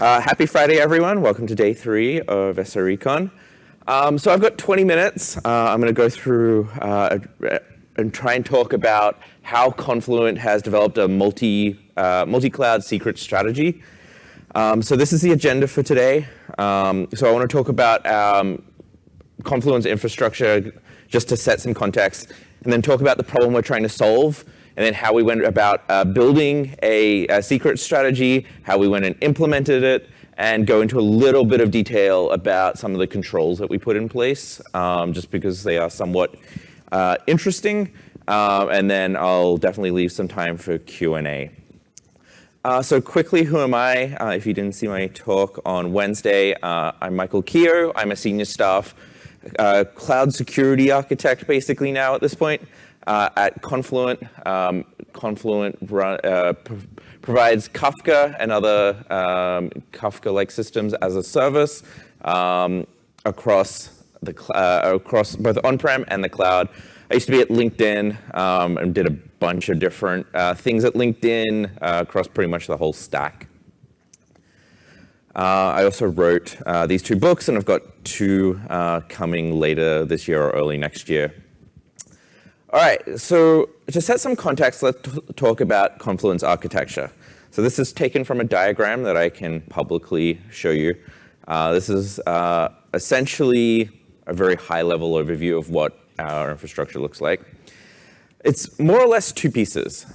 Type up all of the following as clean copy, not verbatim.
Happy Friday, everyone. Welcome to day 3 of SREcon. So I've got 20 minutes. I'm going to go through and try and talk about how Confluent has developed a multi-cloud secret strategy. So this is the agenda for today. So I want to talk about Confluent's infrastructure, just to set some context, and then talk about the problem we're trying to solve, and then how we went about building a secret strategy, how we went and implemented it, and go into a little bit of detail about some of the controls that we put in place, just because they are somewhat interesting. And then I'll definitely leave some time for Q&A. So quickly, who am I? If you didn't see my talk on Wednesday, I'm Michael Kehoe. I'm a senior staff cloud security architect, basically now at this point. At Confluent. Confluent provides Kafka and other Kafka-like systems as a service across both on-prem and the cloud. I used to be at LinkedIn and did a bunch of different things at LinkedIn across pretty much the whole stack. I also wrote these 2 books, and I've got 2 coming later this year or early next year. All right, so to set some context, let's talk about Confluent's architecture. So this is taken from a diagram that I can publicly show you. This is essentially a very high-level overview of what our infrastructure looks like. It's more or less 2 pieces.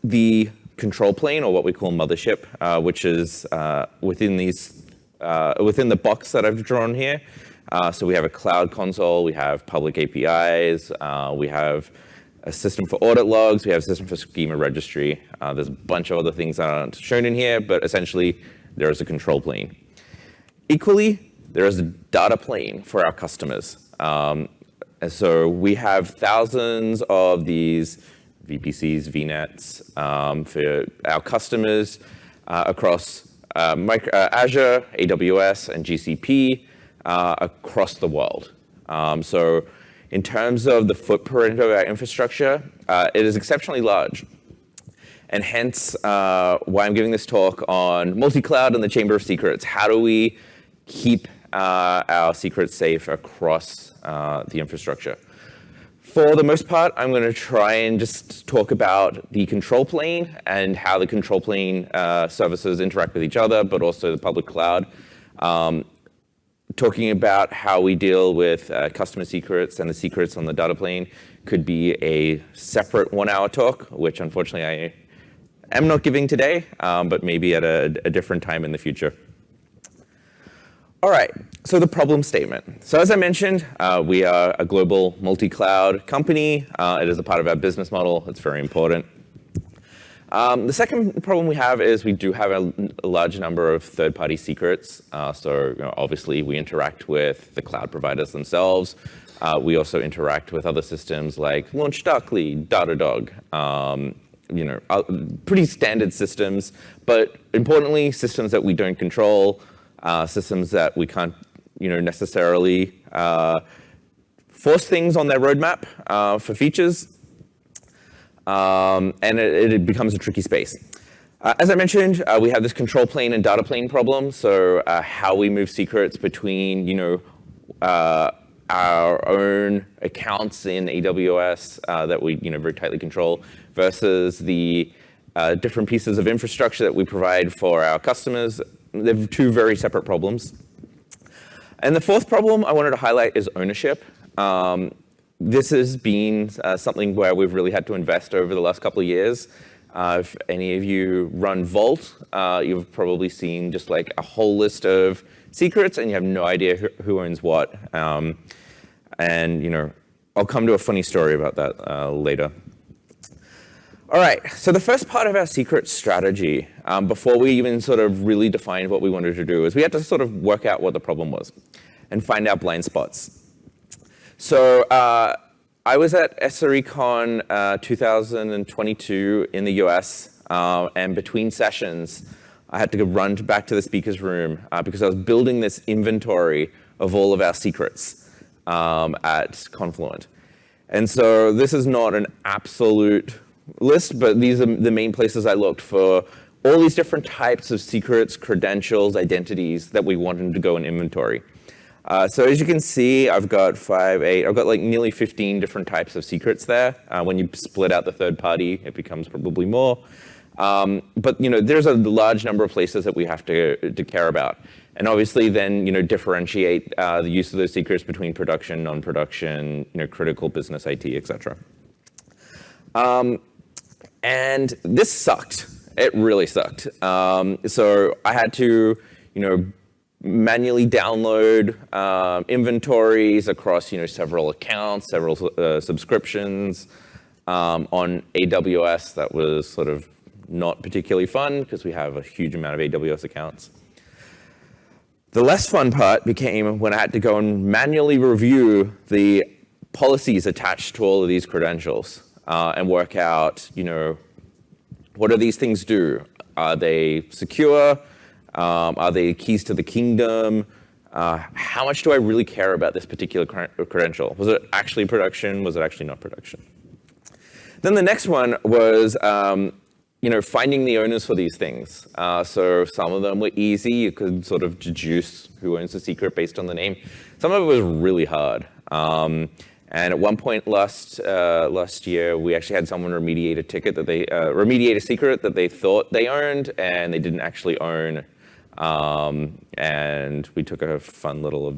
The control plane, or what we call mothership, which is within the box that I've drawn here. So we have a cloud console, we have public APIs, we have a system for audit logs, we have a system for schema registry. There's a bunch of other things that aren't shown in here, but essentially there is a control plane. Equally, there is a data plane for our customers. And so we have thousands of these VPCs, VNets for our customers across Azure, AWS, and GCP. Across the world. So in terms of the footprint of our infrastructure, it is exceptionally large. And hence why I'm giving this talk on multi-cloud and the Chamber of Secrets. How do we keep our secrets safe across the infrastructure? For the most part, I'm going to try and just talk about the control plane and how the control plane services interact with each other, but also the public cloud. Talking about how we deal with customer secrets and the secrets on the data plane could be a separate 1-hour talk, which unfortunately I am not giving today, but maybe at a different time in the future. All right, so the problem statement. So as I mentioned, we are a global multi-cloud company. It is a part of our business model. It's very important. The second problem we have is we do have a large number of third-party secrets. So obviously we interact with the cloud providers themselves. We also interact with other systems like LaunchDarkly, Datadog, pretty standard systems, but importantly, systems that we don't control, systems that we can't necessarily force things on their roadmap for features. And it becomes a tricky space. As I mentioned, we have this control plane and data plane problem. So how we move secrets between, our own accounts in AWS that we, very tightly control versus the different pieces of infrastructure that we provide for our customers. They're 2 very separate problems. And the fourth problem I wanted to highlight is ownership. This has been something where we've really had to invest over the last couple of years. If any of you run Vault, you've probably seen just like a whole list of secrets and you have no idea who owns what. And I'll come to a funny story about that later. All right, so the first part of our secret strategy, before we even sort of really defined what we wanted to do, is we had to sort of work out what the problem was and find out blind spots. So I was at SREcon 2022 in the US, and between sessions, I had to go run back to the speaker's room because I was building this inventory of all of our secrets at Confluent. And so this is not an absolute list, but these are the main places I looked for all these different types of secrets, credentials, identities that we wanted to go in inventory. So as you can see, I've got like nearly 15 different types of secrets there. When you split out the third party, it becomes probably more. But there's a large number of places that we have to care about. And obviously then, differentiate the use of those secrets between production, non-production, critical business IT, et cetera. And this sucked. It really sucked. So I had to, manually download inventories across, several accounts, several subscriptions. On AWS, that was sort of not particularly fun because we have a huge amount of AWS accounts. The less fun part became when I had to go and manually review the policies attached to all of these credentials and work out, what do these things do? Are they secure? Are they keys to the kingdom? How much do I really care about this particular credential? Was it actually production? Was it actually not production? Then the next one was, finding the owners for these things. So some of them were easy. You could sort of deduce who owns the secret based on the name. Some of it was really hard. And at one point last year, we actually had someone remediate a ticket that they remediate a secret that they thought they owned, and they didn't actually own. And we took a fun little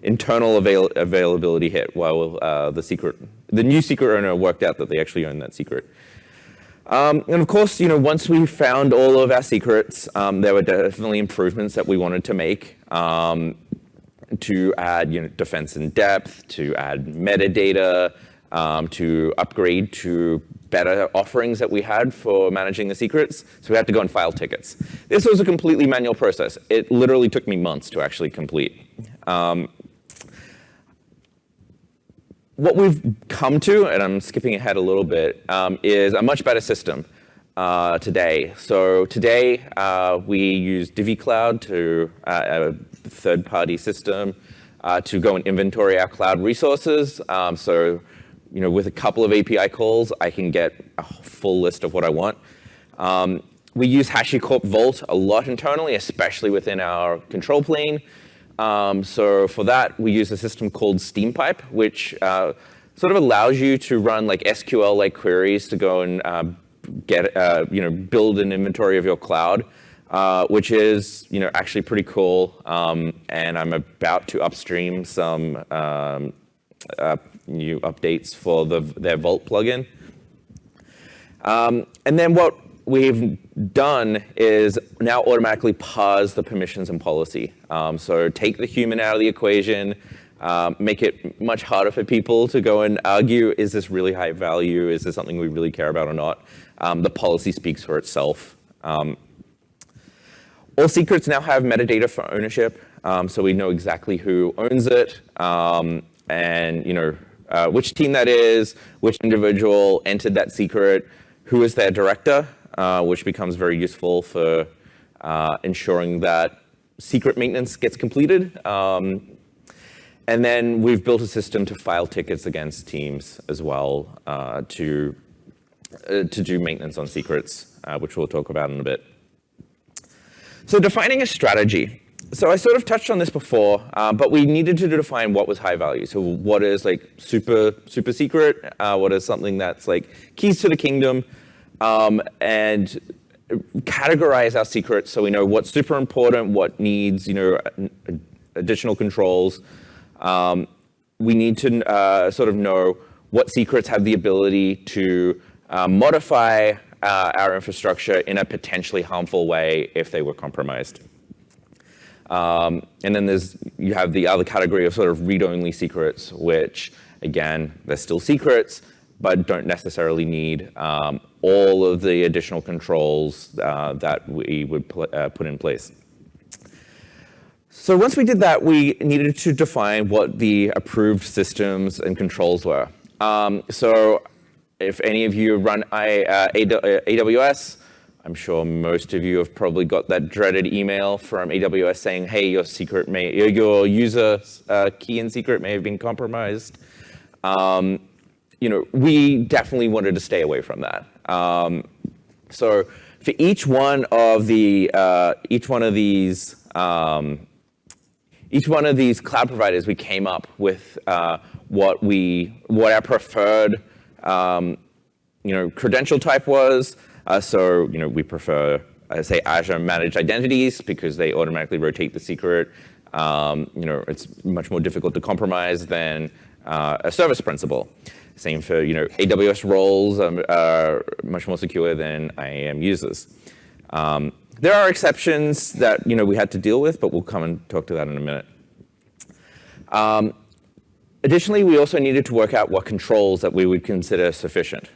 internal availability hit while the new secret owner worked out that they actually owned that secret. And of course, once we found all of our secrets, there were definitely improvements that we wanted to make. To add defense in depth, to add metadata, to upgrade to better offerings that we had for managing the secrets. So we had to go and file tickets. This was a completely manual process. It literally took me months to actually complete. What we've come to, and I'm skipping ahead a little bit, is a much better system today. So today we use DivvyCloud to a third-party system to go and inventory our cloud resources. So with a couple of API calls, I can get a full list of what I want. We use HashiCorp Vault a lot internally, especially within our control plane. So for that, we use a system called SteamPipe, which sort of allows you to run like SQL-like queries to go and build an inventory of your cloud, which is actually pretty cool. And I'm about to upstream some new updates for their Vault plugin. And then what we've done is now automatically parse the permissions and policy. So take the human out of the equation, make it much harder for people to go and argue, is this really high value? Is this something we really care about or not? The policy speaks for itself. All secrets now have metadata for ownership, so we know exactly who owns it, and which team that is, which individual entered that secret, who is their director, which becomes very useful for ensuring that secret maintenance gets completed. And then we've built a system to file tickets against teams as well to do maintenance on secrets, which we'll talk about in a bit. So defining a strategy. So I sort of touched on this before, but we needed to define what was high value. So what is like super secret? What is something that's like keys to the kingdom? And categorize our secrets so we know what's super important, what needs additional controls. We need to sort of know what secrets have the ability to modify our infrastructure in a potentially harmful way if they were compromised. And then you have the other category of sort of read-only secrets, which again, they're still secrets, but don't necessarily need all of the additional controls that we would put in place. So once we did that, we needed to define what the approved systems and controls were. So if any of you run AWS, I'm sure most of you have probably got that dreaded email from AWS saying, hey, your user key and secret may have been compromised. We definitely wanted to stay away from that. So for each one of these cloud providers, we came up with what our preferred credential type was. So we prefer, say, Azure Managed Identities because they automatically rotate the secret. It's much more difficult to compromise than a service principal. Same for AWS roles are much more secure than IAM users. There are exceptions that we had to deal with, but we'll come and talk to that in a minute. Additionally, we also needed to work out what controls that we would consider sufficient.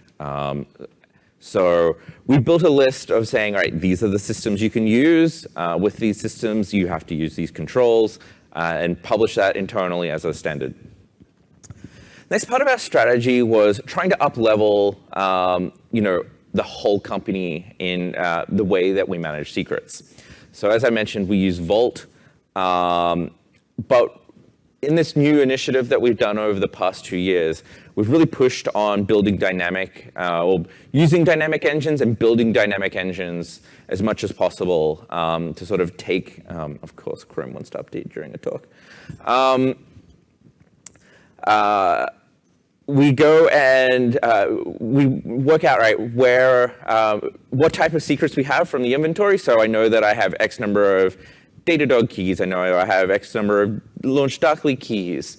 So we built a list of saying, all right, these are the systems you can use. With these systems, you have to use these controls and publish that internally as a standard. Next part of our strategy was trying to up-level, the whole company in the way that we manage secrets. So as I mentioned, we use Vault, but in this new initiative that we've done over the past 2 years, we've really pushed on building using dynamic engines and building dynamic engines as much as possible to sort of take, of course, Chrome wants to update during a talk. We go and we work out what type of secrets we have from the inventory. So I know that I have X number of Datadog keys. I know I have X number of LaunchDarkly keys.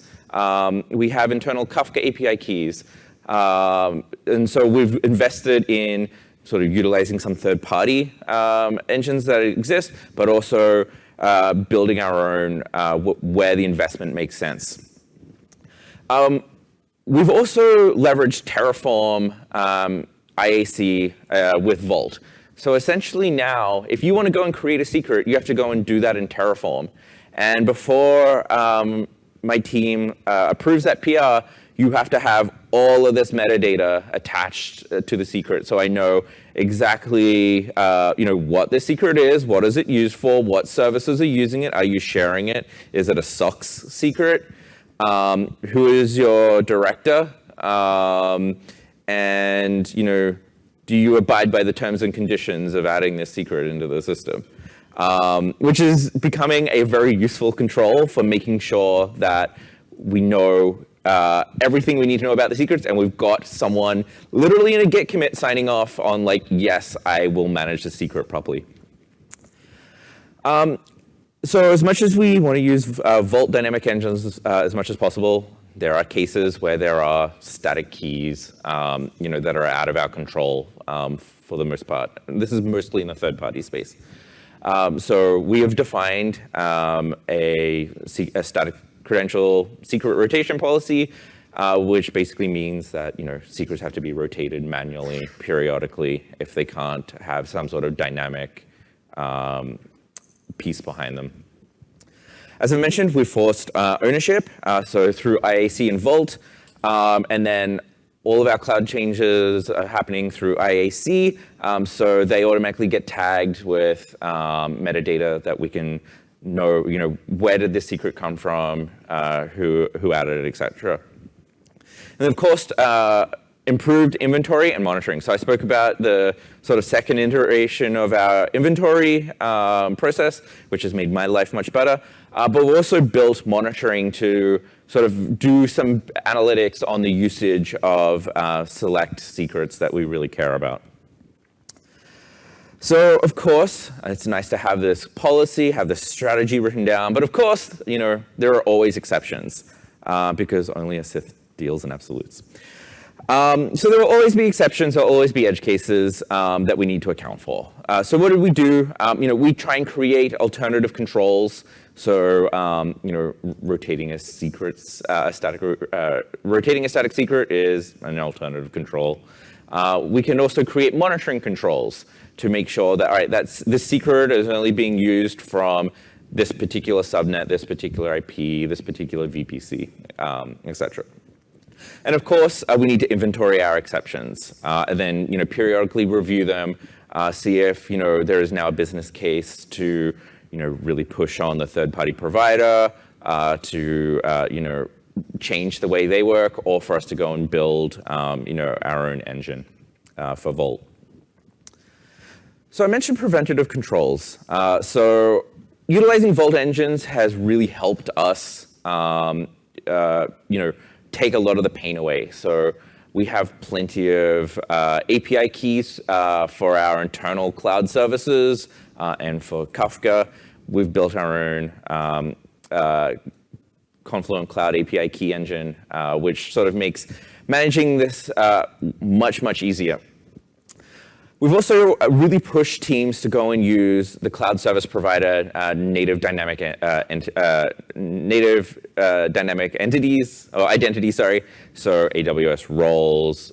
We have internal Kafka API keys. And so we've invested in sort of utilizing some third-party engines that exist, but also building our own where the investment makes sense. We've also leveraged Terraform IAC with Vault. So essentially now, if you want to go and create a secret, you have to go and do that in Terraform. And before my team approves that PR, you have to have all of this metadata attached to the secret. So I know exactly what the secret is, what is it used for, what services are using it, are you sharing it, is it a SOX secret, who is your director, and do you abide by the terms and conditions of adding this secret into the system? Which is becoming a very useful control for making sure that we know everything we need to know about the secrets, and we've got someone literally in a Git commit signing off on yes, I will manage the secret properly. So as much as we want to use Vault dynamic engines as much as possible, there are cases where there are static keys that are out of our control for the most part. This is mostly in the third-party space. So we have defined a static credential secret rotation policy, which basically means that secrets have to be rotated manually, periodically, if they can't have some sort of dynamic piece behind them. As I mentioned, we forced ownership, so through IAC and Vault, and then all of our cloud changes are happening through IAC, so they automatically get tagged with metadata that we can know, where did this secret come from, who added it, etc. And of course, improved inventory and monitoring. So I spoke about the sort of second iteration of our inventory process, which has made my life much better. But we also built monitoring to sort of do some analytics on the usage of select secrets that we really care about. So of course, it's nice to have this policy, have this strategy written down. But of course, there are always exceptions because only a Sith deals in absolutes. So there will always be exceptions, there will always be edge cases that we need to account for. So what did we do? We try and create alternative controls. So rotating a static secret is an alternative control. We can also create monitoring controls to make sure that this secret is only being used from this particular subnet, this particular IP, this particular VPC, etc. And of course, we need to inventory our exceptions, and then periodically review them, see if there is now a business case to really push on the third-party provider to change the way they work, or for us to go and build our own engine for Vault. So I mentioned preventative controls. So utilizing Vault engines has really helped us, take a lot of the pain away. So we have plenty of API keys for our internal cloud services and for Kafka. We've built our own Confluent Cloud API key engine, which sort of makes managing this much, much easier. We've also really pushed teams to go and use the cloud service provider native dynamic entities or identities. Sorry, so AWS roles,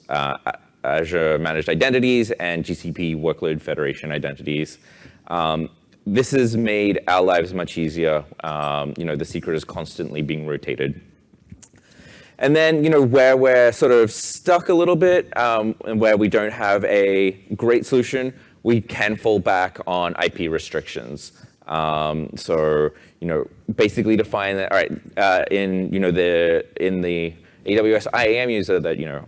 Azure managed identities, and GCP workload federation identities. This has made our lives much easier. The secret is constantly being rotated. And then, where we're sort of stuck a little bit and where we don't have a great solution, we can fall back on IP restrictions. Basically define that, all right, in the AWS IAM user that,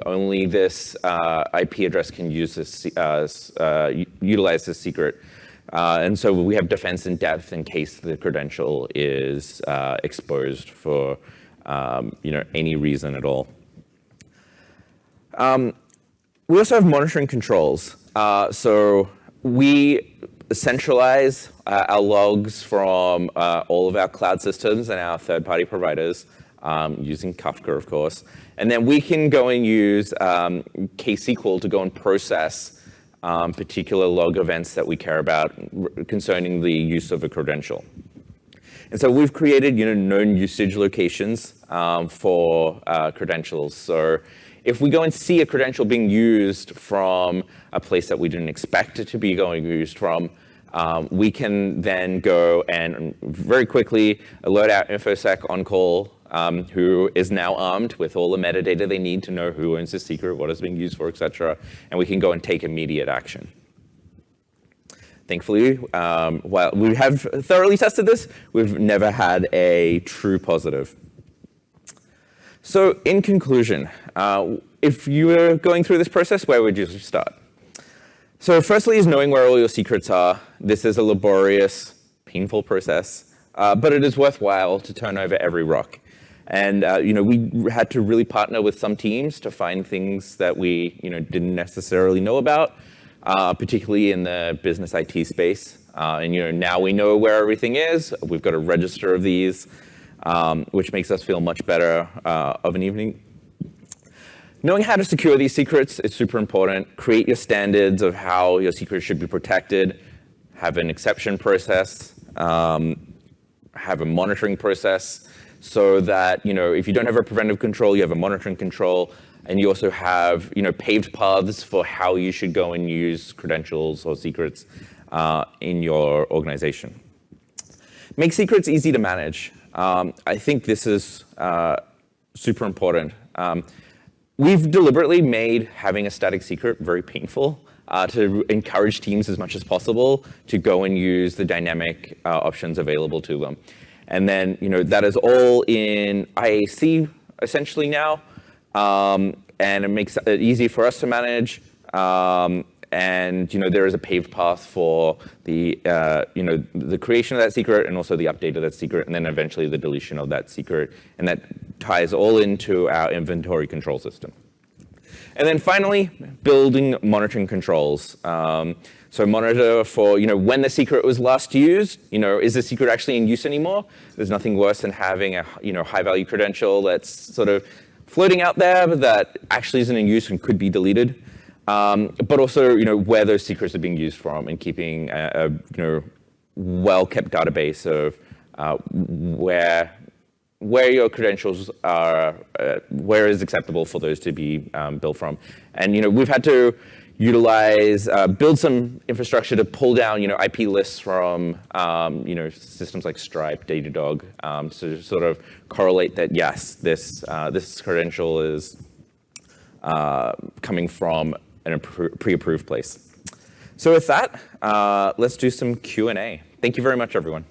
only this IP address can use this, utilize this secret. And so we have defense in depth in case the credential is exposed for any reason at all. We also have monitoring controls. So we centralize our logs from all of our cloud systems and our third-party providers using Kafka, of course. And then we can go and use KSQL to go and process particular log events that we care about concerning the use of a credential. And so we've created, known usage locations for credentials. So if we go and see a credential being used from a place that we didn't expect it to be used from, we can then go and very quickly alert our InfoSec on-call, who is now armed with all the metadata they need to know who owns the secret, what it's being used for, et cetera, and we can go and take immediate action. Thankfully, while we have thoroughly tested this, we've never had a true positive. So in conclusion, if you were going through this process, where would you start? So firstly is knowing where all your secrets are. This is a laborious, painful process, but it is worthwhile to turn over every rock. And we had to really partner with some teams to find things that we didn't necessarily know about. Particularly in the business IT space. And now we know where everything is. We've got a register of these, which makes us feel much better of an evening. Knowing how to secure these secrets is super important. Create your standards of how your secrets should be protected. Have an exception process. Have a monitoring process so that if you don't have a preventive control, you have a monitoring control. And you also have, paved paths for how you should go and use credentials or secrets in your organization. Make secrets easy to manage. I think this is super important. We've deliberately made having a static secret very painful to encourage teams as much as possible to go and use the dynamic options available to them. And then, that is all in IAC essentially now. And it makes it easy for us to manage. And there is a paved path for the the creation of that secret and also the update of that secret, and then eventually the deletion of that secret, and that ties all into our inventory control system. And then finally, building monitoring controls. So monitor for when the secret was last used. Is the secret actually in use anymore? There's nothing worse than having a high-value credential that's sort of floating out there, but that actually isn't in use and could be deleted. But also, where those secrets are being used from, and keeping a well-kept database of where your credentials are, where is acceptable for those to be built from. And we've had to utilize, build some infrastructure to pull down, IP lists from, systems like Stripe, Datadog, to sort of correlate that, yes, this credential is coming from a pre-approved place. So with that, let's do some Q&A. Thank you very much, everyone.